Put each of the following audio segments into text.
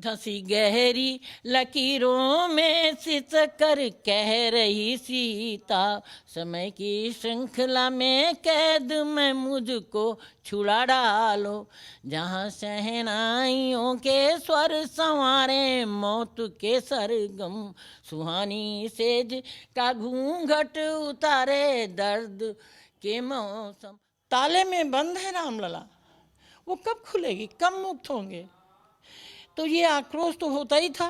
धंसी गहरी लकीरों में सिस कर कह रही सीता, समय की श्रृंखला में कैद में मुझको छुड़ा डालो, जहाँ शहनाइयों के स्वर संवारे मौत के सरगम, सुहानी सेज का घूंघट उतारे दर्द के मौसम। ताले में बंद है रामलला, वो कब खुलेगी, कब मुक्त होंगे? तो ये आक्रोश तो होता ही था।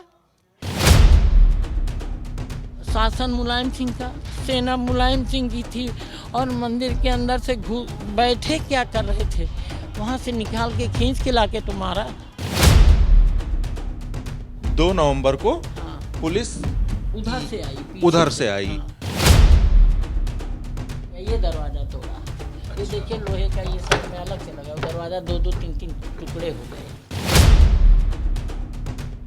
शासन मुलायम सिंह का, सेना मुलायम सिंह की थी, और मंदिर के अंदर से बैठे क्या कर रहे थे, वहां से निकाल के खींच के लाके तो मारा। 2 नवंबर को हाँ, पुलिस उधर से आई, उधर से आई। हाँ। ये दरवाजा तोड़ा, ये देखिए लोहे का, ये सब में अलग से लगा, दरवाजा 2-2, 3-3 टुकड़े हो गए।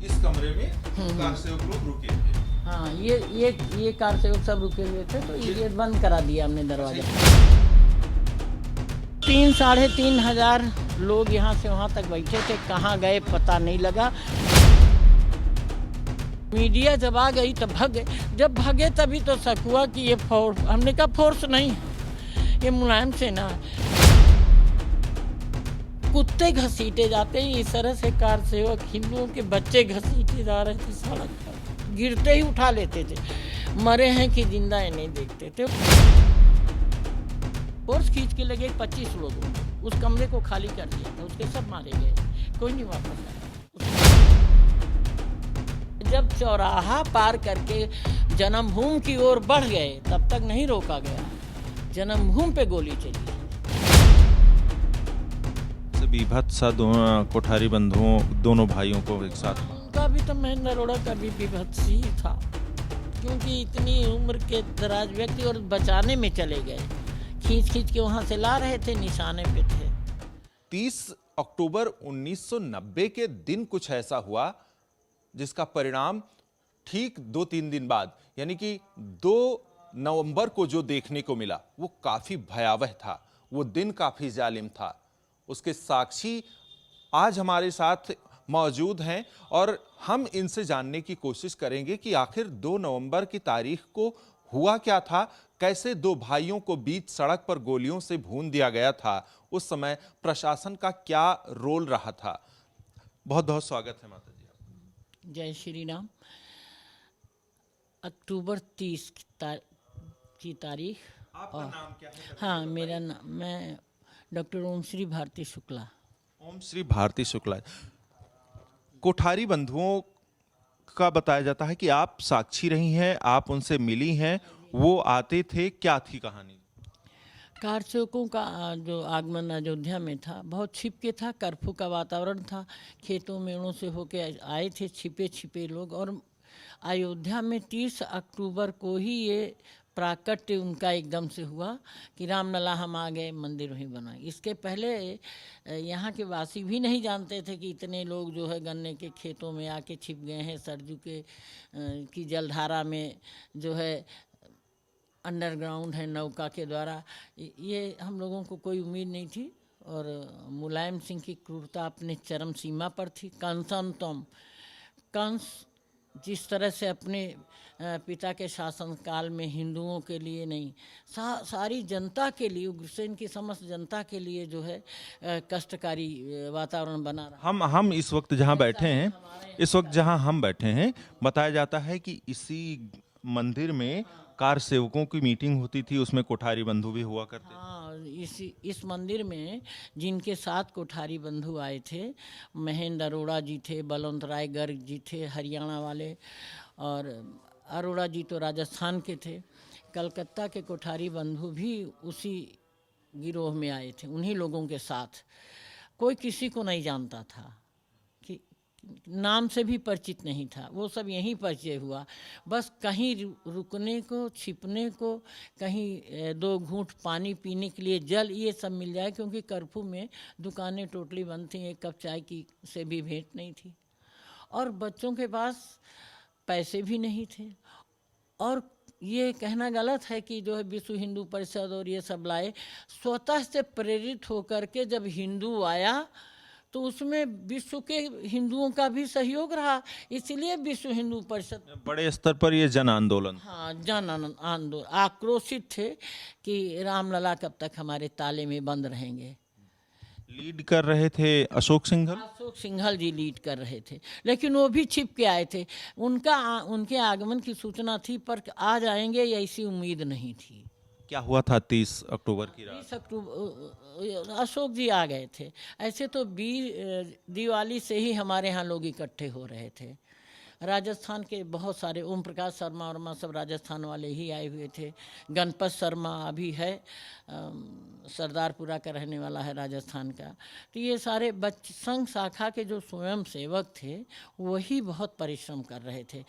इस कमरे में कार सेवक लोग रुके थे। हाँ, ये कार सेवक सब रुके हुए थे, तो ये बंद करा दिया हमने दरवाजा। 3-3.5 हजार लोग यहाँ से वहाँ तक बैठे थे, कहाँ गए पता नहीं लगा। मीडिया जब आ गई तब भागे, जब भागे तभी तो शक हुआ कि ये फोर्स, हमने कहा फोर्स नहीं, ये मुलायम सेना है। कुत्ते घसीटे जाते हैं इस तरह से कार सेवक, हिंदुओं के बच्चे घसीटे जा रहे थे सड़क पर, गिरते ही उठा लेते थे, मरे हैं कि जिंदा है नहीं देखते थे। फोर्स खींच के लगे 25 लोगों, उस कमरे को खाली कर दिया था, उसके सब मारे गए, कोई नहीं वापस आया। जब चौराहा पार करके जन्मभूमि की ओर बढ़ गए तब तक नहीं रोका गया, जन्मभूमि पे गोली चली। बीभत्स दोनों कोठारी बंधुओं, दोनों भाइयों को एक साथ, उनका भी तो महेंद्र अरोड़ा का भी बीभत्स ही था, क्योंकि इतनी उम्र के दराज व्यक्ति, और बचाने में चले गए, खींच के वहां से ला रहे थे, निशाने पे थे। 30 अक्टूबर 1990 के दिन कुछ ऐसा हुआ जिसका परिणाम ठीक 2-3 दिन बाद, यानी कि 2 नवंबर को जो देखने को मिला वो काफी भयावह था, वो दिन काफी जालिम था। उसके साक्षी आज हमारे साथ मौजूद हैं और हम इनसे जानने की कोशिश करेंगे कि आखिर 2 नवंबर की तारीख को हुआ क्या था, कैसे 2 भाइयों को बीच सड़क पर गोलियों से भून दिया गया था, उस समय प्रशासन का क्या रोल रहा था। बहुत बहुत स्वागत है माता जी आपका। जय श्री राम। अक्टूबर 30 की तारीख। आपका नाम क्या है? हाँ, मेरा नाम, मैं डॉक्टर ओम श्री भारती शुक्ला। ओम श्री भारती शुक्ला। कोठारी बंधुओं का बताया जाता है कि आप साक्षी रही हैं, आप उनसे मिली हैं, वो आते थे, क्या थी कहानी? कार सेवकों का जो आगमन अयोध्या में था, बहुत छिप के था, कर्फ्यू का वातावरण था, खेतों मेड़ों से होके आए थे छिपे छिपे लोग, और अयोध्या में 30 अक्टूबर को ही ये प्राकट्य उनका एकदम से हुआ कि रामलला हम आ गए, मंदिर वहीं बनाए। इसके पहले यहाँ के वासी भी नहीं जानते थे कि इतने लोग जो है गन्ने के खेतों में आके छिप गए हैं, सरजू के की जलधारा में जो है अंडरग्राउंड है नौका के द्वारा, ये हम लोगों को कोई उम्मीद नहीं थी। और मुलायम सिंह की क्रूरता अपने चरम सीमा पर थी। कंस जिस तरह से अपने पिता के शासनकाल में हिंदुओं के लिए नहीं, सारी जनता के लिए, उग्रसेन की समस्त जनता के लिए जो है कष्टकारी वातावरण बना रहा। हम इस वक्त जहाँ बैठे हैं, इस वक्त जहाँ हम बैठे हैं, बताया जाता है कि इसी मंदिर में कार सेवकों की मीटिंग होती थी, उसमें कोठारी बंधु भी हुआ करते थे। हाँ, इस मंदिर में जिनके साथ कोठारी बंधु आए थे, महेंद्र अरोड़ा जी थे, बलवंत राय गर्ग जी थे हरियाणा वाले, और अरोड़ा जी तो राजस्थान के थे। कलकत्ता के कोठारी बंधु भी उसी गिरोह में आए थे, उन्हीं लोगों के साथ। कोई किसी को नहीं जानता था, कि नाम से भी परिचित नहीं था, वो सब यहीं परिचय हुआ। बस कहीं रुकने को, छिपने को, कहीं 2 घूंट पानी पीने के लिए जल, ये सब मिल जाए, क्योंकि कर्फ्यू में दुकानें टोटली बंद थी, 1 कप चाय की से भी भेंट नहीं थी, और बच्चों के पास पैसे भी नहीं थे। और ये कहना गलत है कि जो है विश्व हिंदू परिषद और ये सब लाए, स्वतः से प्रेरित होकर के जब हिंदू आया तो उसमें विश्व के हिंदुओं का भी सहयोग रहा, इसलिए विश्व हिंदू परिषद बड़े स्तर पर ये जन आंदोलन। हाँ जन आंदोलन आक्रोशित थे कि रामलला कब तक हमारे ताले में बंद रहेंगे। लीड कर रहे थे अशोक सिंघल। अशोक सिंघल जी लीड कर रहे थे, लेकिन वो भी छिप के आए थे। उनके आगमन की सूचना थी पर आ जाएंगे ऐसी उम्मीद नहीं थी। क्या हुआ था 30 अक्टूबर की रात? 30 अक्टूबर अशोक जी आ गए थे। ऐसे तो दिवाली से ही हमारे यहाँ लोग इकट्ठे हो रहे थे। राजस्थान के बहुत सारे ओम प्रकाश शर्मा वर्मा सब राजस्थान वाले ही आए हुए थे। गणपत शर्मा अभी है सरदारपुरा का रहने वाला है राजस्थान का। तो ये सारे संघ शाखा के जो स्वयं सेवक थे वही बहुत परिश्रम कर रहे थे।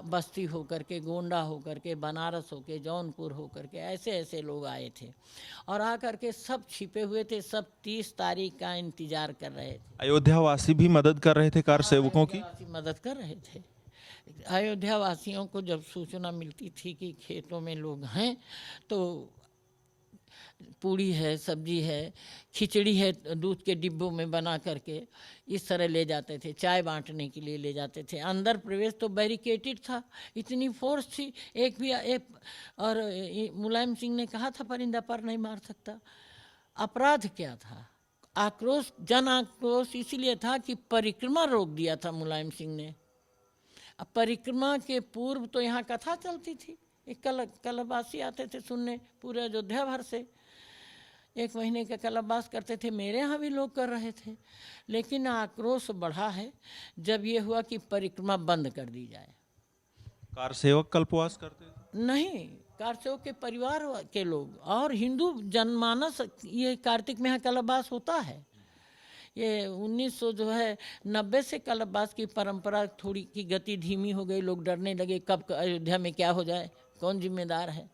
बस्ती होकर के, गोंडा होकर के, बनारस होकर, जौनपुर होकर के, ऐसे ऐसे लोग आए थे और आकर के सब छिपे हुए थे। सब 30 तारीख का इंतजार कर रहे थे। अयोध्या वासी भी मदद कर रहे थे कार सेवकों की। मदद कर रहे थे। अयोध्या वासियों को जब सूचना मिलती थी कि खेतों में लोग हैं तो पूड़ी है, सब्जी है, खिचड़ी है, दूध के डिब्बों में बना करके इस तरह ले जाते थे। चाय बांटने के लिए ले जाते थे। अंदर प्रवेश तो बैरिकेटेड था, इतनी फोर्स थी। और मुलायम सिंह ने कहा था परिंदा पर नहीं मार सकता। अपराध क्या था? आक्रोश, जन आक्रोश इसीलिए था कि परिक्रमा रोक दिया था मुलायम सिंह ने। अब परिक्रमा के पूर्व तो यहाँ कथा चलती थी। एक कलवासी आते थे सुनने पूरे अयोध्या भर से। 1 महीने का कलवास करते थे। मेरे यहाँ भी लोग कर रहे थे। लेकिन आक्रोश बढ़ा है जब ये हुआ कि परिक्रमा बंद कर दी जाए। कार सेवक कल्पवास करते थे? नहीं, कार सेवक के परिवार के लोग और हिंदू जनमानस। ये कार्तिक में यहाँ कलवास होता है। ये 1990 से कलवास की परंपरा थोड़ी की गति धीमी हो गई। लोग डरने लगे कब अयोध्या में क्या हो जाए, कौन जिम्मेदार है।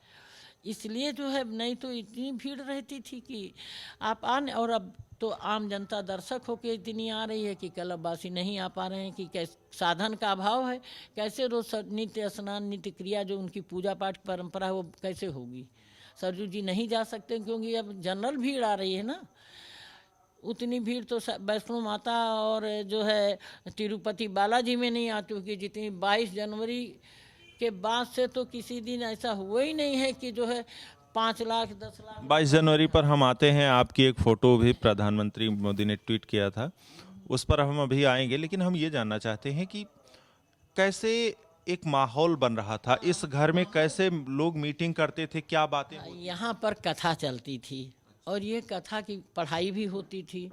इसलिए जो है, नहीं तो इतनी भीड़ रहती थी कि आप आने। और अब तो आम जनता दर्शक होके इतनी आ रही है कि कलवासी नहीं आ पा रहे हैं कि कैसे साधन का अभाव है। कैसे रोज नित्य स्नान, नित्य क्रिया जो उनकी पूजा पाठ परंपरा है वो कैसे होगी। सरजू जी नहीं जा सकते क्योंकि अब जनरल भीड़ आ रही है ना। उतनी भीड़ तो वैष्णो माता और जो है तिरुपति बालाजी में नहीं आती होगी जितनी 22 जनवरी के बाद से तो किसी दिन ऐसा हुआ ही नहीं है कि जो है 5 लाख 10 लाख। 22 जनवरी पर हम आते हैं। आपकी एक फोटो भी प्रधानमंत्री मोदी ने ट्वीट किया था, उस पर हम अभी आएंगे। लेकिन हम ये जानना चाहते हैं कि कैसे एक माहौल बन रहा था इस घर में, कैसे लोग मीटिंग करते थे, क्या बातें? यहाँ पर कथा चलती थी और ये कथा की पढ़ाई भी होती थी।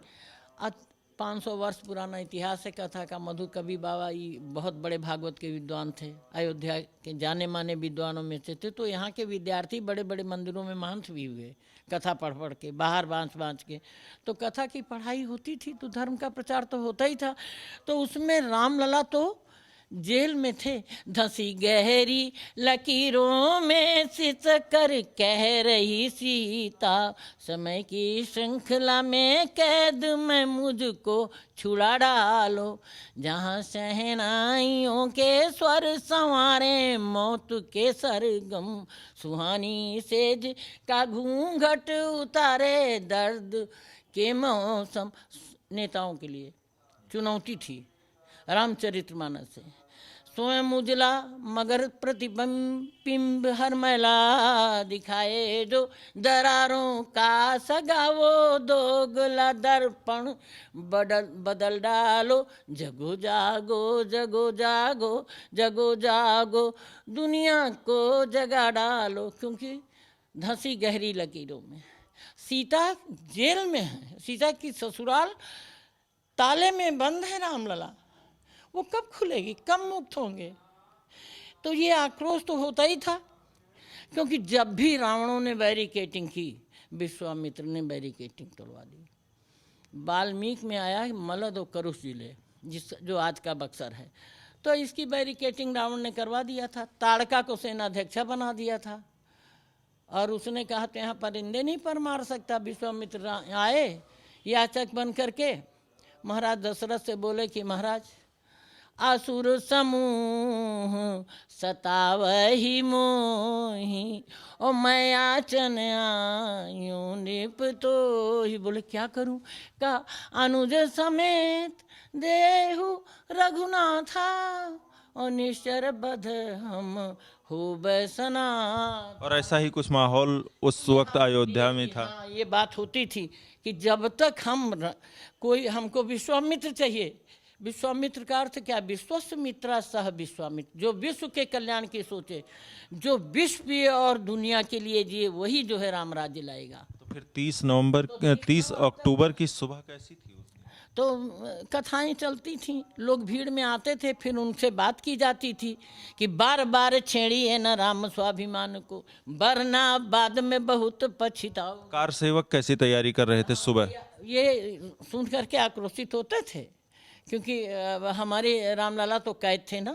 500 वर्ष पुराना इतिहास है कथा का। मधु कवि बाबा ये बहुत बड़े भागवत के विद्वान थे, अयोध्या के जाने माने विद्वानों में से थे। तो यहाँ के विद्यार्थी बड़े बड़े मंदिरों में महंत भी हुए कथा पढ़ पढ़ के, बाहर बाँच के। तो कथा की पढ़ाई होती थी तो धर्म का प्रचार तो होता ही था। तो उसमें रामलला तो जेल में थे। धंसी गहरी लकीरों में सित कर कह रही सीता, समय की श्रृंखला में कैद में मुझको छुड़ा डालो। जहाँ शहनाइयों के स्वर संवारे मौत के सरगम, सुहानी सेज का घूंघट उतारे दर्द के मौसम। नेताओं के लिए चुनौती थी रामचरितमानस से। स्वयं उजला मगर प्रतिबिंब हर मैला दिखाए, जो दरारों का सगा वो दोगला दर्पण बदल डालो। जगो जागो जगो जागो जगो जागो, दुनिया को जगा डालो। क्योंकि धंसी गहरी लकीरों में सीता जेल में है। सीता की ससुराल ताले में बंद है रामलला। वो कब खुलेगी, कब मुक्त होंगे। तो ये आक्रोश तो होता ही था। क्योंकि जब भी रावणों ने बैरिकेटिंग की, विश्वामित्र ने बैरिकेटिंग तोड़वा दी। वाल्मीकि में आया मलद और करुष जिले, जो आज का बक्सर है, तो इसकी बैरिकेटिंग रावण ने करवा दिया था। ताड़का को सेनाध्यक्ष बना दिया था और उसने कहा तो यहाँ परिंदे नहीं पर मार सकता। विश्वामित्र आए याचक बन करके, महाराज दशरथ से बोले कि महाराज असुर समूह सतावहि मोहि, ओ मैं आचन आयूं निप तो ही। बोले क्या करूं? का अनुज समेत देहु रघुनाथा, और निश्चर बध हम हो बैसना। और ऐसा ही कुछ माहौल उस वक्त अयोध्या में था। हाँ, ये बात होती थी कि जब तक कोई हमको विश्वामित्र चाहिए। विश्वामित्र का अर्थ क्या? विश्वस्य मित्रा सह विश्वामित्र, जो विश्व के कल्याण की सोचे, जो विश्व भी और दुनिया के लिए जिए, वही जो है राम राज्य लाएगा। तो फिर 30 अक्टूबर की सुबह कैसी थी उस दिन? तो कथाएं चलती थीं, लोग भीड़ में आते थे, फिर उनसे बात की जाती थी कि बार बार छेड़िए न राम स्वाभिमान को, वरना बाद में बहुत पछताओ। कार सेवक कैसी तैयारी कर रहे थे सुबह? ये सुन करके आक्रोशित होते थे, क्योंकि हमारे रामलाला तो कैद थे ना,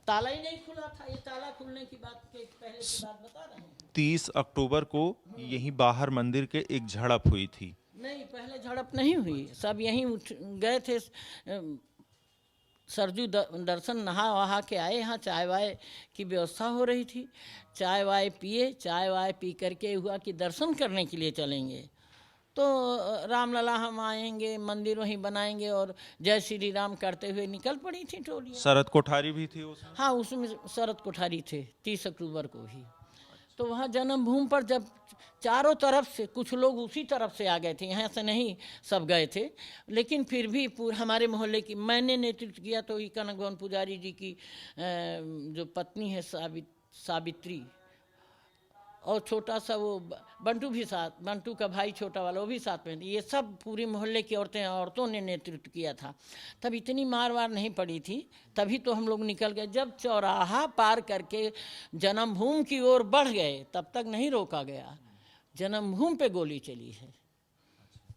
ताला ही नहीं खुला था। ये ताला खुलने की बात के पहले की बात बता रहे हैं। 30 अक्टूबर को यहीं बाहर मंदिर के एक झड़प हुई थी। नहीं, पहले झड़प नहीं हुई, सब यहीं उठ गए थे। सरजू दर्शन नहा वहा के आए, यहाँ चाय वाय की व्यवस्था हो रही थी। चाय वाय पिए, चाय वाय पी करके हुआ कि दर्शन करने के लिए चलेंगे। तो रामलला हम आएंगे, मंदिर वहीं बनाएंगे, और जय श्री राम करते हुए निकल पड़ी थी टोलियाँ। शरद कोठारी भी थी उसमें? हाँ, उसमें शरद कोठारी थे 30 अक्टूबर को ही। तो वहाँ जन्मभूमि पर जब चारों तरफ से कुछ लोग उसी तरफ से आ गए थे, यहाँ से नहीं सब गए थे, लेकिन फिर भी हमारे मोहल्ले की मैंने नेतृत्व किया। तो कनक भवन पुजारी जी की जो पत्नी है सावित्री, और छोटा सा वो बंटू भी साथ, बंटू का भाई छोटा वाला, वो भी साथ में, ये सब पूरी मोहल्ले की औरतों ने नेतृत्व किया था। तब इतनी मार वार नहीं पड़ी थी, तभी तो हम लोग निकल गए। जब चौराहा पार करके जन्मभूमि की ओर बढ़ गए, तब तक नहीं रोका गया। जन्मभूमि पे गोली चली है।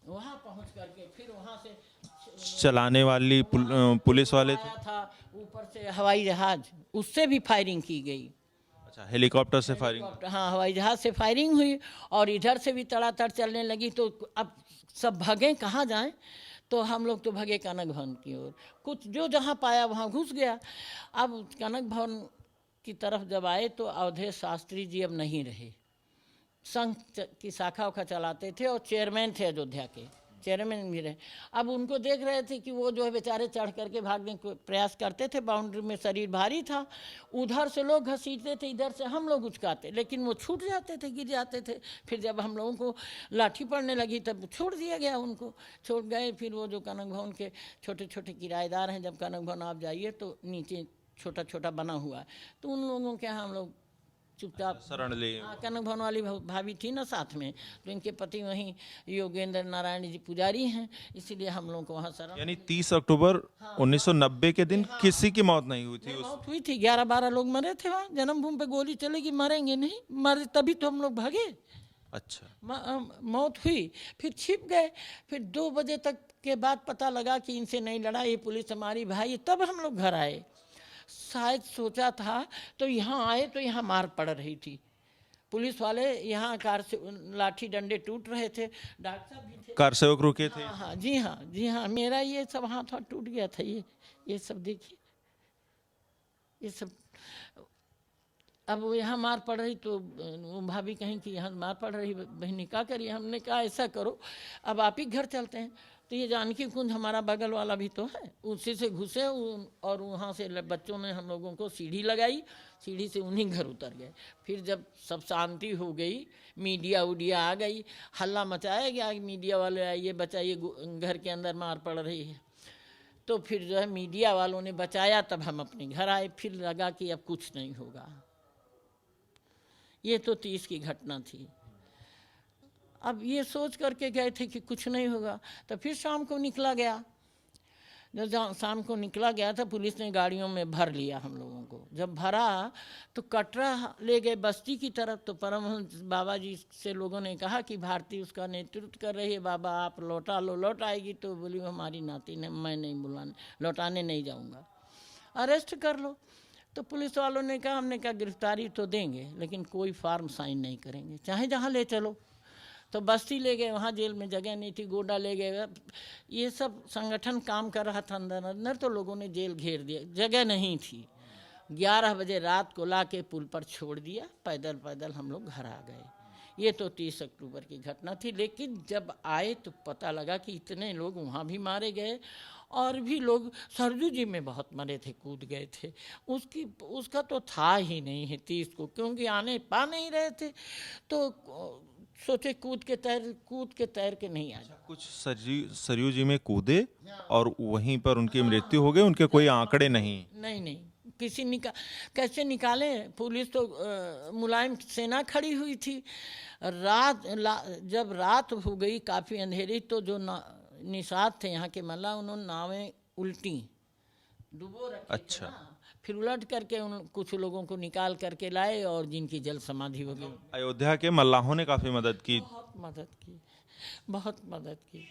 वहाँ पहुँच करके फिर वहाँ से चलाने वाली पुलिस वाले थे। था ऊपर से हवाई जहाज, उससे भी फायरिंग की गई। अच्छा, हेलीकॉप्टर से फायरिंग? हाँ, हवाई जहाज से फायरिंग हुई, और इधर से भी तड़ातड़ चलने लगी। तो अब सब भगे, कहाँ जाएं? तो हम लोग तो भगे कनक भवन की ओर। कुछ जो जहाँ पाया वहाँ घुस गया। अब कनक भवन की तरफ जब आए तो अवधेश शास्त्री जी अब नहीं रहे, संघ की शाखा उखा चलाते थे और चेयरमैन थे, अयोध्या के चेयरमैन भी रहे। अब उनको देख रहे थे कि वो जो है बेचारे चढ़ करके भागने को प्रयास करते थे, बाउंड्री में शरीर भारी था, उधर से लोग घसीटते थे, इधर से हम लोग उचकाते, लेकिन वो छूट जाते थे, गिर जाते थे। फिर जब हम लोगों को लाठी पड़ने लगी तब छोड़ दिया गया, उनको छोड़ गए। फिर वो जो कनक भवन के छोटे छोटे किराएदार हैं, जब कनक भवन आप जाइए तो नीचे छोटा छोटा बना हुआ है, तो उन लोगों के यहाँ हम लोग चुपचाप शरण ले। कनक भवन वाली भाभी थी ना साथ में, तो इनके पति वहीं योगेंद्र नारायण जी पुजारी हैं, इसीलिए हम लोगों को वहाँ शरण। यानी 30 अक्टूबर 1990 के दिन किसी की मौत नहीं हुई थी? मौत हुई थी, 11-12 लोग मरे थे वहाँ। जन्मभूमि पे गोली चलेगी, मरेंगे नहीं? मरे तभी तो हम लोग भागे। अच्छा। मौत हुई, फिर छिप गए। फिर 2 बजे तक के बाद पता लगा कि इनसे नहीं लड़ा, ये पुलिस हमारी भाई, तब हम लोग घर आए। शायद सोचा था तो यहाँ आए तो यहाँ मार पड़ रही थी, पुलिस वाले यहाँ कार से लाठी डंडे टूट रहे थे, डॉक्टर साहब भी थे, कार सेवक रुके थे। हाँ हाँ, जी हाँ जी हाँ, मेरा ये सब हाथ टूट गया था। ये सब देखिए, ये सब। अब वो यहाँ मार पड़ रही तो वो भाभी कहीं कि यहाँ मार पड़ रही, बहनी क्या करिए? हमने कहा ऐसा करो, अब आप ही घर चलते हैं। तो ये जानकी कुंज हमारा बगल वाला भी तो है, उसी से घुसे और वहाँ से बच्चों ने हम लोगों को सीढ़ी लगाई, सीढ़ी से उन्हीं घर उतर गए। फिर जब सब शांति हो गई, मीडिया उडिया आ गई, हल्ला मचाया गया, मीडिया वाले आइए बचाइए, घर के अंदर मार पड़ रही है। तो फिर जो है मीडिया वालों ने बचाया, तब हम अपने घर आए। फिर लगा कि अब कुछ नहीं होगा। ये तो 30 की घटना थी। अब ये सोच करके गए थे कि कुछ नहीं होगा, तो फिर शाम को निकला गया। जब शाम को निकला गया था, पुलिस ने गाड़ियों में भर लिया हम लोगों को। जब भरा तो कटरा ले गए बस्ती की तरफ। तो परमहंस बाबा जी से लोगों ने कहा कि भारती उसका नेतृत्व कर रही है, बाबा आप लौटा लो। लौट आएगी तो बोली हमारी नाती ने, मैं नहीं लौटाने नहीं जाऊँगा, अरेस्ट कर लो। तो पुलिस वालों ने कहा, हमने कहा गिरफ्तारी तो देंगे लेकिन कोई फार्म साइन नहीं करेंगे, चाहे जहाँ ले चलो। तो बस्ती ले गए, वहाँ जेल में जगह नहीं थी, गोडा ले गए। ये सब संगठन काम कर रहा था अंदर अंदर, तो लोगों ने जेल घेर दिया, जगह नहीं थी। 11 बजे रात को ला के पुल पर छोड़ दिया, पैदल पैदल हम लोग घर आ गए। ये तो 30 अक्टूबर की घटना थी। लेकिन जब आए तो पता लगा कि इतने लोग वहाँ भी मारे गए, और भी लोग सरजू जी में बहुत मरे थे, कूद गए थे। उसका तो था ही नहीं है 30 को, क्योंकि आने पा नहीं रहे थे, तो सोचे कूद के तैर के नहीं आए। कुछ सरयू जी में कूदे और वहीं पर उनकी मृत्यु हो गई, उनके कोई आंकड़े नहीं? नहीं, किसी कैसे निकाले? पुलिस तो मुलायम सेना खड़ी हुई थी। जब रात हो गई काफ़ी अंधेरी, तो जो निषाद थे यहाँ के मल्ला, उन्होंने नावें उल्टी डुबो रखी। अच्छा। फिर उलट करके उन कुछ लोगों को निकाल करके लाए, और जिनकी जल समाधि हो गई। अयोध्या के मल्लाहों ने काफी मदद की। बहुत मदद की।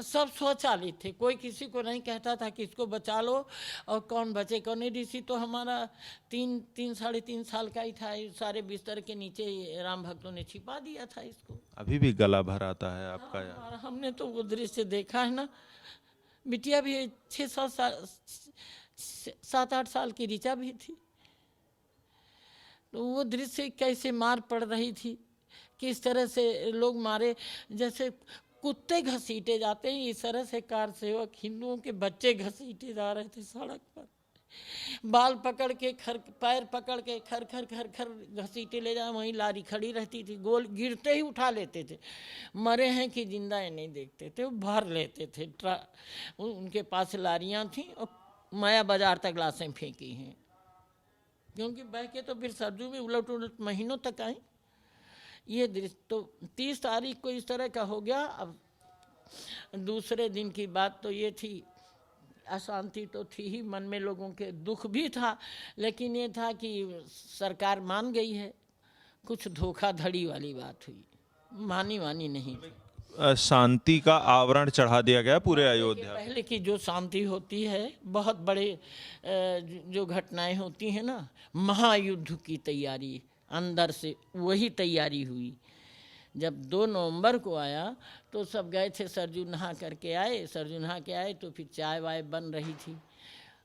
सब स्वचालित थे, कोई किसी को नहीं कहता था कि इसको बचा लो और कौन बचे कौन नहीं। ऋषि तो हमारा 3-3.5 साल का ही था, सारे बिस्तर के नीचे राम भक्तों ने छिपा दिया था इसको। अभी भी गला भर आता है आपका यार? और हमने तो वो दृश्य देखा है ना। बिटिया भी 7-8 साल की ऋचा भी थी, तो वो दृश्य कैसे मार पड़ रही थी, किस तरह से लोग मारे, जैसे कुत्ते घसीटे जाते हैं, इस तरह से कार सेवक हिंदुओं के बच्चे घसीटे जा रहे थे सड़क पर। बाल पकड़ के पैर पकड़ के खर खर घसीटे ले जाए। वहीं लारी खड़ी रहती थी, गोल गिरते ही उठा लेते थे, मरे हैं कि जिंदा है नहीं देखते थे, वो भर लेते थे। उनके पास लारियां थीं, और माया बाजार तक लाशें फेंकी हैं, क्योंकि बह के तो फिर सरजू में उलट उलट महीनों तक आई। ये दृश्य तो 30 तारीख को इस तरह का हो गया। अब दूसरे दिन की बात तो ये थी, अशांति तो थी ही मन में, लोगों के दुख भी था, लेकिन ये था कि सरकार मान गई है। कुछ धोखाधड़ी वाली बात हुई, मानी नहीं थी। शांति का आवरण चढ़ा दिया गया पूरे अयोध्या। पहले की जो शांति होती है, बहुत बड़े जो घटनाएं होती हैं ना, महायुद्ध की तैयारी अंदर से वही तैयारी हुई। जब 2 नवंबर को आया तो सब गए थे, सरजू नहा करके आए। सरजू नहा के आए तो फिर चाय वाय बन रही थी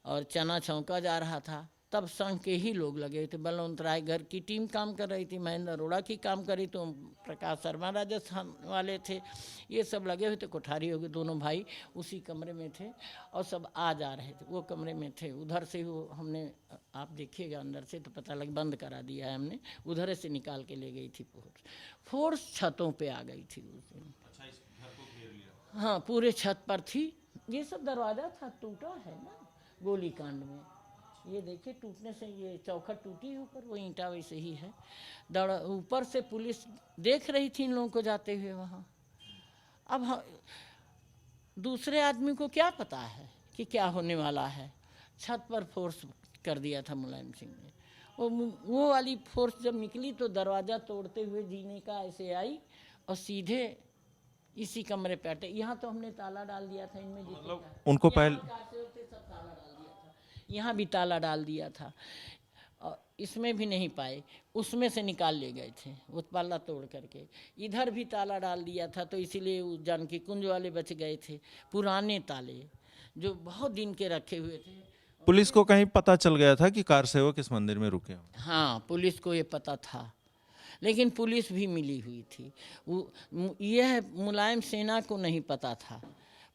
और चना छौंका जा रहा था। तब संघ के ही लोग लगे थे। बलवंत राय घर की टीम काम कर रही थी, महेंद्र अरोड़ा की काम करी, तो प्रकाश शर्मा राजस्थान वाले थे, ये सब लगे हुए थे। कोठारी हो गए, दोनों भाई उसी कमरे में थे और सब आ जा रहे थे, वो कमरे में थे। उधर से वो हमने, आप देखिएगा अंदर से तो पता लग, बंद करा दिया है हमने, उधर से निकाल के ले गई थी फोर्स छतों पे आ गई थी उस दिन। हाँ, पूरे छत पर थी। ये सब दरवाज़ा था, टूटा है ना गोली कांड में, ये देखिए टूटने से ये चौखट टूटी है ऊपर, वो ईंटा वैसे ही है। ऊपर से पुलिस देख रही थी इन लोगों को जाते हुए वहाँ। अब दूसरे आदमी को क्या पता है कि क्या होने वाला है। छत पर फोर्स कर दिया था मुलायम सिंह ने। वो वाली फोर्स जब निकली तो दरवाज़ा तोड़ते हुए जीने का ऐसे आई और सीधे इसी कमरे पे अटे। यहाँ तो हमने ताला डाल दिया था, इनमें मतलब उनको पहले यहाँ भी ताला डाल दिया था और इसमें भी नहीं पाए, उसमें से निकाल ले गए थे वो ताला तोड़ करके। इधर भी ताला डाल दिया था, तो इसीलिए वो जानकी कुंज वाले बच गए थे। पुराने ताले जो बहुत दिन के रखे हुए थे। पुलिस को कहीं पता चल गया था कि कार सेवक इस मंदिर में रुके हों? हाँ, पुलिस को ये पता था, लेकिन पुलिस भी मिली हुई थी। यह मुलायम सेना को नहीं पता था,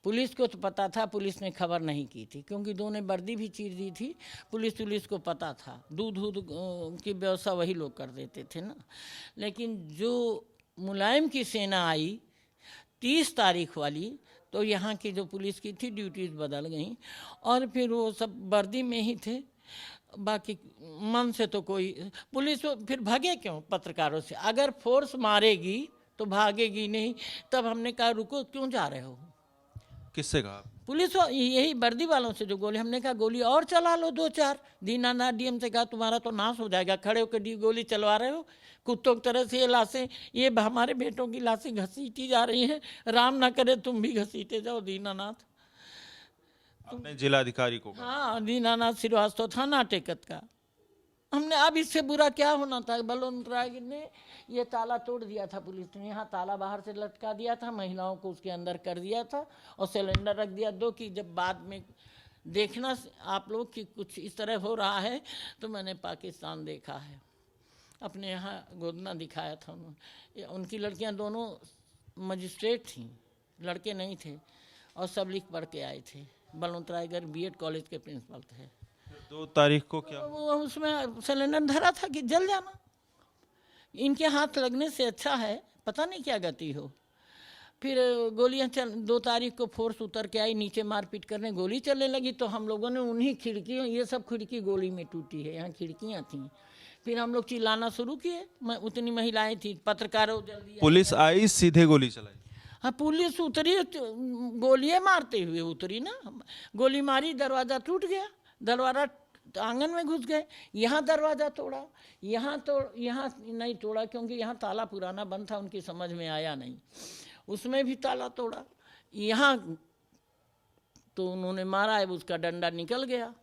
पुलिस को तो पता था। पुलिस ने खबर नहीं की थी, क्योंकि दोनों ने वर्दी भी चीर दी थी। पुलिस को पता था, दूध की व्यवस्था वही लोग कर देते थे ना। लेकिन जो मुलायम की सेना आई 30 तारीख वाली, तो यहाँ की जो पुलिस की थी ड्यूटीज बदल गई, और फिर वो सब वर्दी में ही थे। बाकी मन से तो कोई पुलिस फिर भागे क्यों पत्रकारों से? अगर फोर्स मारेगी तो भागेगी नहीं। तब हमने कहा रुको, क्यों जा रहे हो? किससे कहा? पुलिस यही वर्दी वालों से जो गोली, हमने कहा गोली और चला लो 2-4। दीनानाथ डीएम से कहा तुम्हारा तो नाश हो जाएगा, खड़े होकर गोली चलवा रहे हो कुत्तों की तरह से। ये लाशें, ये हमारे बेटों की लाशें घसीटी जा रही हैं, राम ना करे तुम भी घसीटे जाओ दीनानाथ। अपने जिलाधिकारी को? हाँ, दीनानाथ श्रीवास्तव थाना टेकत का, हमने अब इससे बुरा क्या होना था। बलवंत राय ने ये ताला तोड़ दिया था, पुलिस ने यहाँ ताला बाहर से लटका दिया था, महिलाओं को उसके अंदर कर दिया था और सिलेंडर रख दिया दो कि जब बाद में देखना आप लोग कि कुछ इस तरह हो रहा है। तो मैंने पाकिस्तान देखा है, अपने यहाँ गोदना दिखाया था उन्होंने। उनकी लड़कियाँ दोनों मजिस्ट्रेट थीं, लड़के नहीं थे, और सब लिख पढ़ के आए थे। बलवंत रायगढ़ बीएड कॉलेज के प्रिंसिपल थे। 2 तारीख को क्या वो उसमें सिलेंडर धरा था कि जल जाना, इनके हाथ लगने से अच्छा है, पता नहीं क्या गति हो। फिर गोलियां 2 तारीख को फोर्स उतर के आई, नीचे मारपीट करने, गोली चलने लगी। तो हम लोगों ने उन्हीं खिड़कियों, ये सब खिड़की गोली में टूटी है, यहाँ खिड़कियाँ थीं। फिर हम लोग चिल्लाना शुरू किए, उतनी महिलाएं थी, पत्रकारों जल्दी। पुलिस आई, सीधे गोली चलाई? हाँ, पुलिस उतरी, गोलियां मारते हुए उतरी ना, गोली मारी, दरवाज़ा टूट गया, दरवाज़ा आंगन में घुस गए। यहाँ दरवाज़ा तोड़ा, यहाँ नहीं तोड़ा क्योंकि यहाँ ताला पुराना बंद था, उनकी समझ में आया नहीं, उसमें भी ताला तोड़ा। यहाँ तो उन्होंने मारा है, उसका डंडा निकल गया,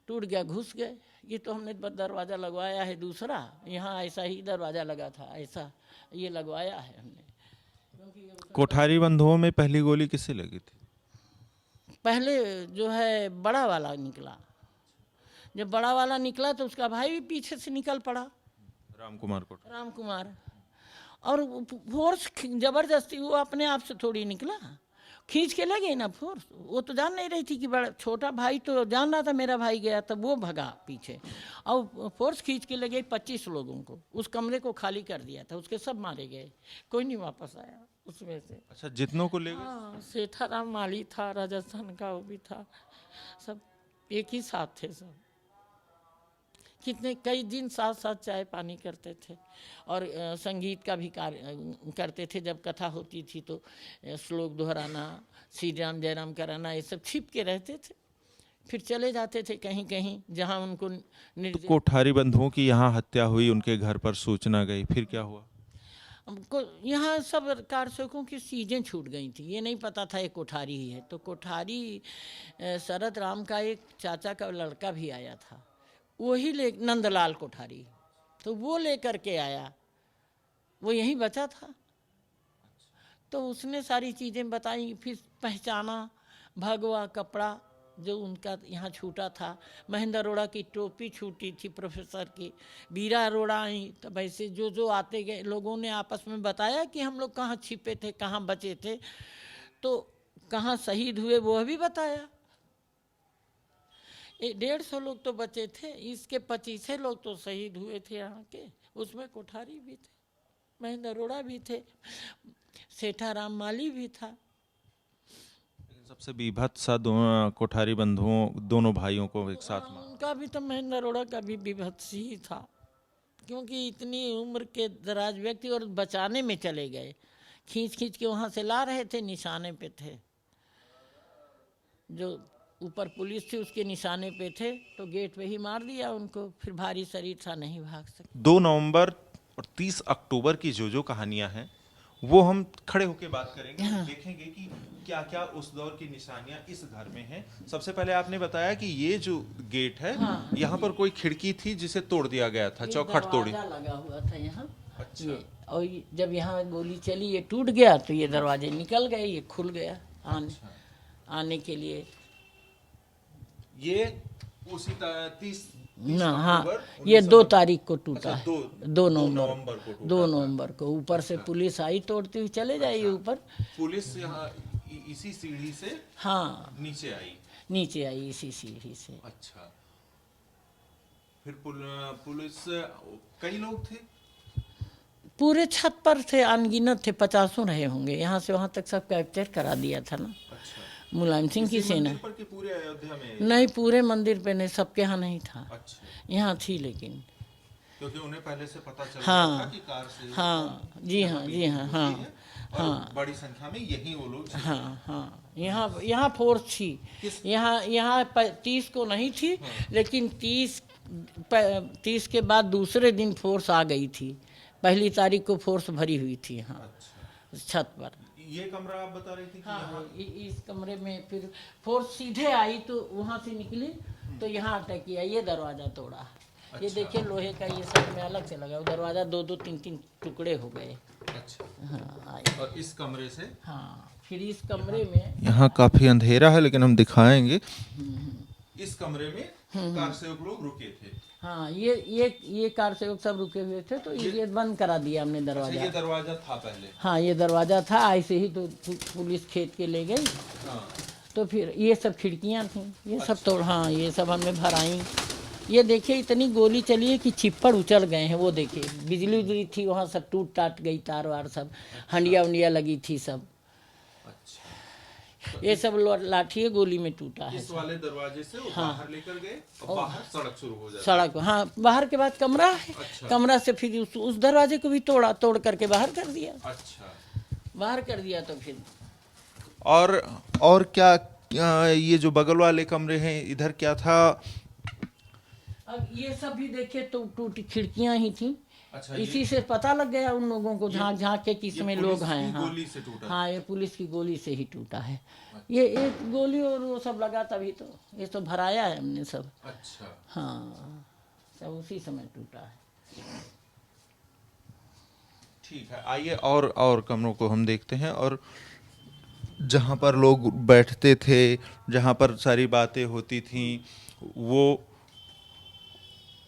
टूट गया, घुस गए। ये तो हमने दरवाज़ा लगवाया है दूसरा, यहाँ ऐसा ही दरवाज़ा लगा था, ऐसा ये लगवाया है हमने। कोठारी बंधुओं में पहली गोली किससे लगी थी? पहले जो है बड़ा वाला निकला, जब बड़ा वाला निकला तो उसका भाई भी पीछे से निकल पड़ा, राम कुमार। और फोर्स जबरदस्ती, वो अपने आप से थोड़ी निकला, खींच के लगे ना फोर्स। वो तो जान नहीं रही थी कि बड़ा, छोटा भाई तो जान रहा था मेरा भाई गया, तब वो भगा पीछे, और फोर्स खींच के लगे 25 लोगों को। उस कमरे को खाली कर दिया था, उसके सब मारे गए, कोई नहीं वापस आया उसमें से। अच्छा, जितनों को ले गए? हाँ, सेठाराम माली था, राजस्थान का वो भी था, सब एक ही साथ थे सब। कितने कई दिन साथ साथ चाय पानी करते थे, और संगीत का भी कार्य करते थे। जब कथा होती थी तो श्लोक दोहराना, श्री राम जय राम कराना, ये सब छिप के रहते थे। फिर चले जाते थे कहीं कहीं जहाँ उनको तो कोठारी बंधुओं की यहाँ हत्या हुई, उनके घर पर सूचना गई, फिर क्या हुआ? हमको यहाँ सब कारसेवकों की चीज़ें छूट गई थी, ये नहीं पता था ये कोठारी ही है। तो कोठारी शरद राम का एक चाचा का लड़का भी आया था, वही नंदलाल कोठारी, तो वो लेकर के आया, वो यहीं बचा था। तो उसने सारी चीज़ें बताई, फिर पहचाना, भगवा कपड़ा जो उनका यहाँ छूटा था, महेंद्र अरोड़ा की टोपी छूटी थी प्रोफेसर की, बीरा अरोड़ा आई। तो वैसे जो जो आते गए लोगों ने आपस में बताया कि हम लोग कहाँ छिपे थे, कहाँ बचे थे, तो कहाँ शहीद हुए वो भी बताया। 150 लोग तो बचे थे, इसके 25 लोग तो शहीद हुए थे यहाँ के, उसमें कोठारी भी थे, महेंद्र अरोड़ा भी थे, सेठाराम माली भी था। सबसे बीभत्स कोठारी बंधुओं, दोनों भाइयों को एक साथ मारा। उनका भी तो, महेंद्र अरोड़ा का भी बीभत्स ही था, क्योंकि इतनी उम्र के दराज व्यक्ति, और बचाने में चले गए, खींच खींच के वहाँ से ला रहे थे, निशाने पे थे, जो ऊपर पुलिस थी उसके निशाने पे थे, तो गेट पे ही मार दिया उनको। फिर भारी शरीर था, नहीं भाग सकते। 2 नवंबर और 30 अक्टूबर की जो कहानियां हैं वो हम खड़े होकर बात करेंगे। हाँ। देखेंगे कि क्या क्या उस दौर की निशानियां इस घर में हैं। सबसे पहले आपने बताया कि ये जो गेट है, हाँ, यहाँ पर कोई खिड़की थी जिसे तोड़ दिया गया था, चौखट तोड़ी लगा हुआ था यहाँ। अच्छा। और जब यहाँ गोली चली, ये टूट गया, तो ये दरवाजे निकल गए, ये खुल गया आने के लिए। ये उसी 30 ना, हाँ, ये 2 तारीख को टूटा है, 2 नवंबर को। ऊपर से पुलिस आई, तोड़ती हुई चले जाइए ऊपर। पुलिस यहाँ इसी सीढ़ी से, हाँ, नीचे आई इसी सीढ़ी से। अच्छा, फिर पुलिस, कई लोग थे, पूरे छत पर थे, अनगिनत थे, 50 रहे होंगे, यहाँ से वहाँ तक सब कैप्चर करा दिया था ना। अच्छा। मुलायम सिंह की सेना पूरे अयोध्या में? नहीं, पूरे मंदिर पे नहीं, सबके यहाँ नहीं था। अच्छा। यहाँ थी, लेकिन क्योंकि उन्हें पहले से पता चल हाँ, था कि कार से, हाँ, जी हाँ, हाँ, बड़ी संख्या में यही वो लोग। हाँ, यहाँ फोर्स थी, यहाँ 30 को नहीं थी। हाँ। लेकिन 30 के बाद दूसरे दिन फोर्स आ गई थी, पहली तारीख को फोर्स भरी हुई थी यहाँ। अच्छा। छत पर ये कमरा आप बता रही थी कि हाँ, इस कमरे में फिर फोर्स सीधे आई, तो वहाँ से निकली तो यहाँ अटैक किया, ये दरवाज़ा तोड़ा। ये देखिए लोहे का ये सब में अलग से लगा, वो दरवाजा दो दो तीन तीन टुकड़े हो गए। अच्छा। हाँ और इस कमरे से हाँ, फिर इस कमरे में यहाँ काफी अंधेरा है लेकिन हम दिखाएंगे। इस कमरे में कार सेवक लोग रुके थे। हाँ, ये कार सेवक सब रुके हुए थे, तो ये बंद करा दिया हमने अच्छा, दरवाजा। ये दरवाजा था पहले। हाँ, ये दरवाजा था, ऐसे ही तो पुलिस खेत के ले गई। हाँ। तो फिर ये सब खिड़कियां थी, ये सब तोड़, हाँ ये सब हमने भराई। ये देखिए इतनी गोली चली है कि छिप्पड़ उचल गए हैं। वो देखिए बिजली उजली थी वहाँ, सब टूट टाट गई, तार वार सब, हंडिया उंडिया लगी थी सब। अच्छा। ये सब लाठी गोली में टूटा है। इस वाले दरवाजे से वो बाहर लेकर गए और बाहर सड़क शुरू हो जाती। सड़क, हाँ, बाहर के बाद कमरा है। अच्छा। कमरा से फिर उस दरवाजे को भी तोड़ करके बाहर कर दिया। अच्छा। बाहर कर दिया तो फिर और क्या ये जो बगल वाले कमरे हैं इधर क्या था? अब ये सब भी देखिए तो टूटी खिड़कियां ही थी। अच्छा, इसी से पता लग गया उन लोगों को झांक झांक के किसमें लोग हैं। हाँ गोली से टूटा। हाँ, ये पुलिस की गोली से ही टूटा है। ये एक गोली और वो सब लगा तभी तो ये सब भराया है हमने सब। अच्छा। हाँ, सब उसी समय टूटा है। ठीक है, आइए और कमरों को हम देखते हैं। और जहाँ पर लोग बैठते थे, जहाँ पर सारी बातें होती थी,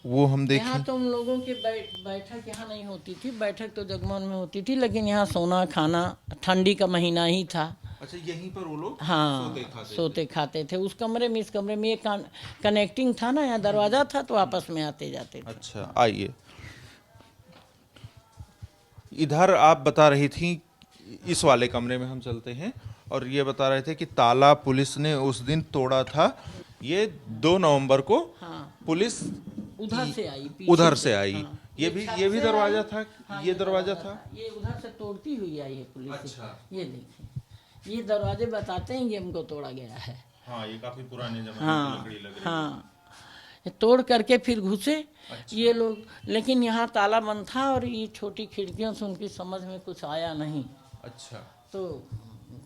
वो हम देखें। यहाँ तो उन लोगों की बैठक यहाँ नहीं होती थी। बैठक तो जगमोहन में होती थी, लेकिन यहाँ सोना खाना, ठंडी का महीना ही था। अच्छा, यहीं पर वो लोग हाँ सोते खाते थे उस कमरे में। इस कमरे में एक कनेक्टिंग था ना, यहाँ दरवाजा था, तो आपस में आते जाते थे। अच्छा, आइए इधर। आप बता रही थी, इस वाले कमरे में हम चलते हैं। और ये बता रहे थे कि ताला पुलिस ने उस दिन तोड़ा था। ये 2 नवंबर को पुलिस उधर से आई। हाँ, ये भी दरवाजा था। हाँ, ये दरवाजा था। ये उधर से तोड़ती हुई आई है पुलिस। अच्छा। ये देखिए, ये दरवाजे बताते हैं कि हमको तोड़ा गया है। हाँ, ये काफी पुराने जमाने हाँ, की लकड़ी लग रही है। हाँ, ये तोड़ करके फिर घुसे। अच्छा। ये लोग, लेकिन यहाँ ताला बंद था और ये छोटी खिड़कियों से उनकी समझ में कुछ आया नहीं। अच्छा। तो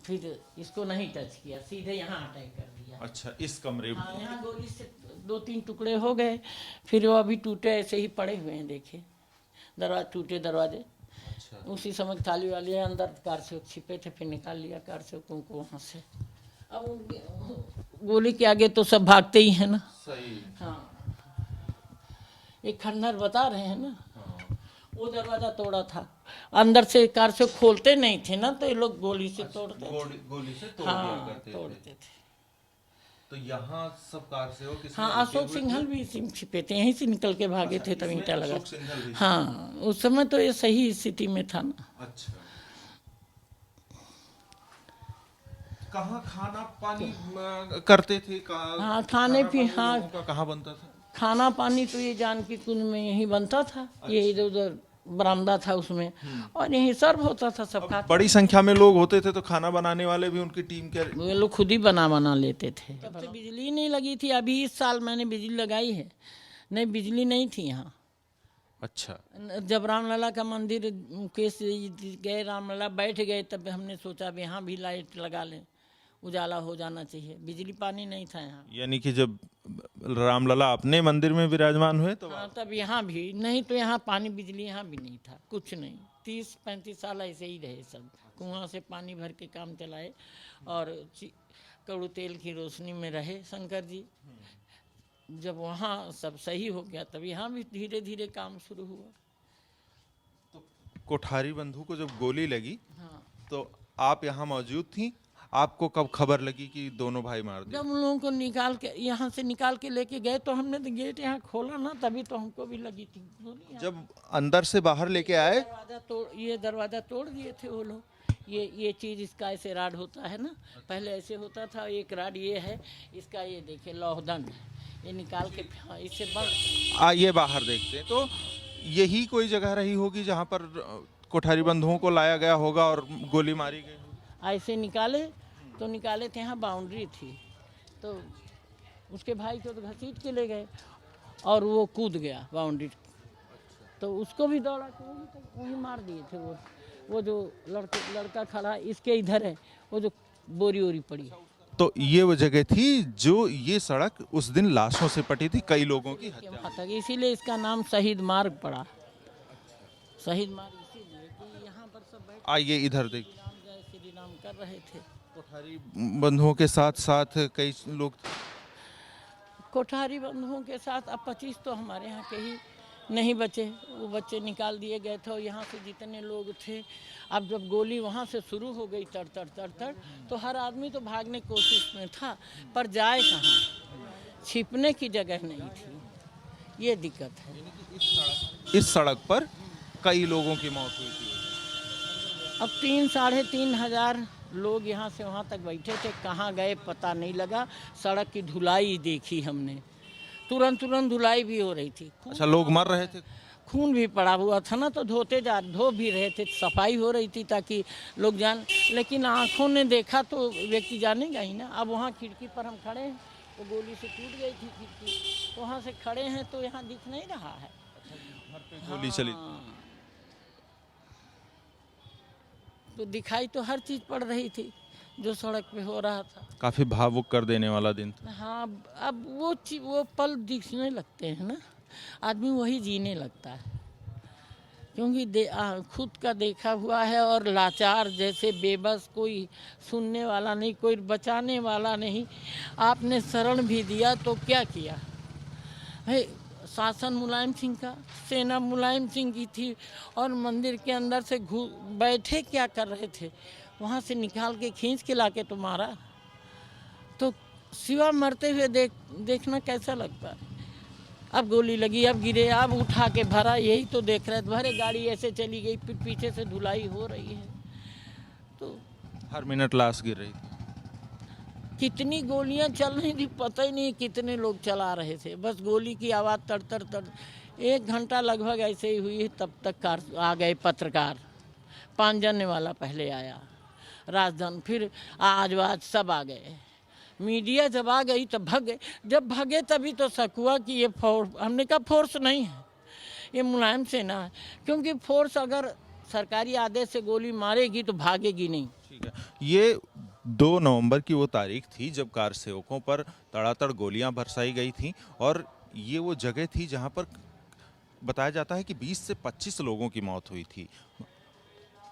फिर इसको नहीं टच किया, सीधे यहाँ अटैक कर दिया। अच्छा, इस कमरे में। हाँ, यहाँ गोली से 2-3 टुकड़े हो गए। फिर वो अभी टूटे ऐसे ही पड़े हुए हैं, देखिए टूटे दरवाजे। अच्छा। उसी समय थाली वाली अंदर कार से छिपे थे, फिर निकाल लिया कार से को वहाँ से। अब गोली के आगे तो सब भागते ही है ना। सही। हाँ, एक खंडहर बता रहे हैं ना। हाँ। वो दरवाजा तोड़ा था, अंदर से कार से खोलते नहीं थे ना, तो ये लोग गोली से तोड़ते थे। गोली से तोड़ हाँ, दिया करते तोड़ते थे। तो यहाँ सब कार से हो किसने हाँ, अशोक सिंघल भी छिपे थे, यहीं से निकल के भागे थे, तब ईंटा लगा। हाँ, उस समय तो ये सही स्थिति में था ना। अच्छा। कहाँ खाना पानी करते थे? हाँ, खाने पीने, हाँ, कहाँ बनता था खाना पानी? तो ये जानकी कुंज में यहीं बनता था। अच्छा। ये इधर उधर बरामदा था उसमें, और यहीं सर्व होता था सब। बड़ी संख्या में लोग होते थे तो खाना बनाने वाले भी उनकी टीम के वे लोग खुद ही बना लेते थे। तब से बिजली नहीं लगी थी। अभी इस साल मैंने बिजली लगाई है, नहीं बिजली नहीं थी यहाँ। अच्छा। जब रामलला का मंदिर केस गए, रामलला बैठ गए, तब हमने सोचा अब यहाँ भी लाइट लगा लें, उजाला हो जाना चाहिए। बिजली पानी नहीं था यहाँ। यानी कि जब रामलला अपने मंदिर में विराजमान हुए तो हाँ, तब यहाँ भी नहीं, तो यहाँ पानी बिजली यहाँ भी नहीं था, कुछ नहीं। 30-35 साल ऐसे ही रहे सब, कुआं से पानी भर के काम चलाए और कड़ू तेल की रोशनी में रहे शंकर जी। जब वहाँ सब सही हो गया, तब यहाँ भी धीरे धीरे काम शुरू हुआ। तो कोठारी बंधु को जब गोली लगी, हाँ, तो आप यहाँ मौजूद थी। आपको कब खबर लगी कि दोनों भाई मार दिए? जब उन लोगों को निकाल के यहाँ से निकाल के लेके गए, तो हमने तो गेट यहाँ खोला ना, तभी तो हमको भी लगी थी गोली। जब अंदर से बाहर लेके आए, ये दरवाजा तोड़ दिए थे वो लोग। ये चीज़, इसका ऐसे राड होता है ना, पहले ऐसे होता था। एक राड ये है इसका, ये देखिए लौहदंड, ये निकाल के इससे बंद। आइए बाहर देखते हैं। तो यही कोई जगह रही होगी जहाँ पर कोठारी बंधुओं को लाया गया होगा और गोली मारी गई। ऐसे निकाले थे, यहाँ बाउंड्री थी, तो उसके भाई को तो घसीट के ले गए और वो कूद गया बाउंड्री, तो उसको भी दौड़ा के वही मार दिए थे। वो जो लड़का खड़ा इसके इधर है, वो जो बोरी पड़ी, तो ये वो जगह थी जो ये सड़क उस दिन लाशों से पटी थी, कई लोगों की हत्या। वहाँ तक इसीलिए इसका नाम शहीद मार्ग पड़ा। शहीद मार्ग इसीलिए कि यहाँ पर सब बैठ आइए इधर देखिए, राम जय श्री राम कर रहे थे। कोठारी बंधुओं के साथ साथ कई लोग। कोठारी बंधुओं के साथ अब 25 तो हमारे यहाँ के ही नहीं बचे, वो बच्चे निकाल दिए गए थे। और यहाँ से जितने लोग थे, अब जब गोली वहाँ से शुरू हो गई तड़ तड़ तड़ तड़, तो हर आदमी तो भागने की कोशिश में था, पर जाए कहाँ, छिपने की जगह नहीं थी। ये दिक्कत है। इस सड़क पर कई लोगों की मौत हुई थी। अब 3-3.5 लोग यहाँ से वहाँ तक बैठे थे, कहाँ गए पता नहीं लगा। सड़क की धुलाई देखी हमने, तुरंत धुलाई भी हो रही थी। अच्छा, लोग मर रहे थे, खून भी पड़ा हुआ था ना, तो धो भी रहे थे, सफाई हो रही थी ताकि लोग जान। लेकिन आंखों ने देखा तो व्यक्ति जानेगा ही ना। अब वहाँ खिड़की पर हम खड़े हैं, वो गोली से टूट गई थी खिड़की, तो वहाँ से खड़े हैं तो यहाँ दिख नहीं रहा है। गोली चली। तो दिखाई तो हर चीज़ पड़ रही थी जो सड़क पे हो रहा था। काफी भावुक कर देने वाला दिन था। हाँ, अब वो पल दिखने लगते हैं ना, आदमी वही जीने लगता है, क्योंकि खुद का देखा हुआ है। और लाचार जैसे बेबस, कोई सुनने वाला नहीं, कोई बचाने वाला नहीं। आपने शरण भी दिया तो क्या किया है? शासन मुलायम सिंह का, सेना मुलायम सिंह की थी, और मंदिर के अंदर से बैठे क्या कर रहे थे, वहाँ से निकाल के खींच के लाके तो मारा। तो सिवा मरते हुए देखना कैसा लगता है? अब गोली लगी, अब गिरे, अब उठा के भरा, यही तो देख रहे थे। भरे गाड़ी ऐसे चली गई, फिर पीछे से धुलाई हो रही है, तो हर मिनट लाश गिर रही थी। कितनी गोलियां चल रही थी पता ही नहीं, कितने लोग चला रहे थे। बस गोली की आवाज़ तड़ तड़ तड़ 1 घंटा लगभग ऐसे ही हुई। तब तक आ गए पत्रकार, 5 जने वाला पहले आया, राजधन, फिर आज सब आ गए। मीडिया जब आ गई तब भागे। जब भागे तभी तो शक हुआ कि ये फोर्स, हमने कहा फोर्स नहीं है, ये मुलायम सेना है। क्योंकि फोर्स अगर सरकारी आदेश से गोली मारेगी तो भागेगी नहीं। ठीक है, ये 2 नवंबर की वो तारीख थी जब कार सेवकों पर तड़ातड़ गोलियां बरसाई गई थीं, और ये वो जगह थी जहां पर बताया जाता है कि 20 से 25 लोगों की मौत हुई थी।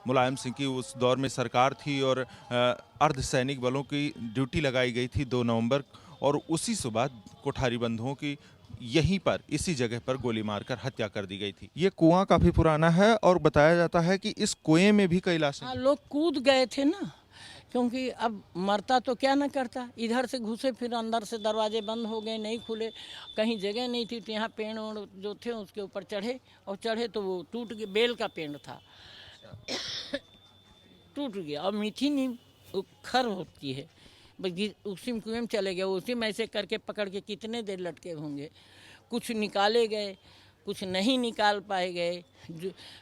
मुलायम सिंह की उस दौर में सरकार थी और अर्धसैनिक बलों की ड्यूटी लगाई गई थी 2 नवंबर, और उसी सुबह कोठारी बंधुओं की यहीं पर इसी जगह पर गोली मारकर हत्या कर दी गई थी। ये कुआं काफी पुराना है और बताया जाता है कि इस कुएं में भी कई लाशें। हाँ, लोग कूद गए थे ना, क्योंकि अब मरता तो क्या ना करता। इधर से घुसे, फिर अंदर से दरवाजे बंद हो गए, नहीं खुले, कहीं जगह नहीं थी। तो यहाँ पेड़ जो थे उसके ऊपर चढ़े, और चढ़े तो वो टूट गए। बेल का पेड़ था, टूट गया। और मीठी नीम खर होती है, बस उसी में कुएं में चले गए। उसी में ऐसे करके पकड़ के कितने देर लटके होंगे। कुछ निकाले गए, कुछ नहीं निकाल पाए गए।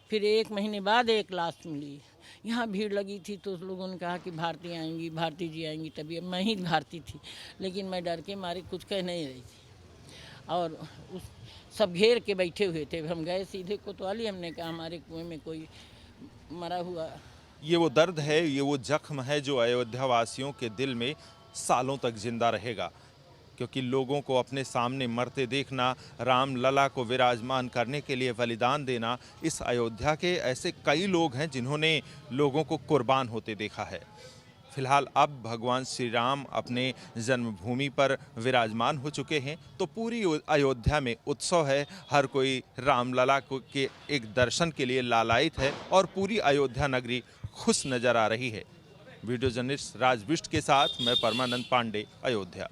फिर 1 महीने बाद एक लाश मिली। यहाँ भीड़ लगी थी तो लोगों ने कहा कि भारती आएंगी, भारती जी आएंगी। तभी मैं ही भारती थी, लेकिन मैं डर के मारे कुछ कह नहीं रही थी। और उस सब घेर के बैठे हुए थे। हम गए सीधे कोतवाली, हमने कहा हमारे कुएं में कोई मरा हुआ। ये वो दर्द है, ये वो जख्म है जो अयोध्या वासियों के दिल में सालों तक जिंदा रहेगा, क्योंकि लोगों को अपने सामने मरते देखना, राम लला को विराजमान करने के लिए बलिदान देना, इस अयोध्या के ऐसे कई लोग हैं जिन्होंने लोगों को कुर्बान होते देखा है। फिलहाल अब भगवान श्री राम अपने जन्मभूमि पर विराजमान हो चुके हैं, तो पूरी अयोध्या में उत्सव है। हर कोई रामलला के एक दर्शन के लिए लालायित है और पूरी अयोध्या नगरी खुश नजर आ रही है। वीडियो जर्नलिस्ट राज बिष्ट के साथ मैं परमानंद पांडे, अयोध्या।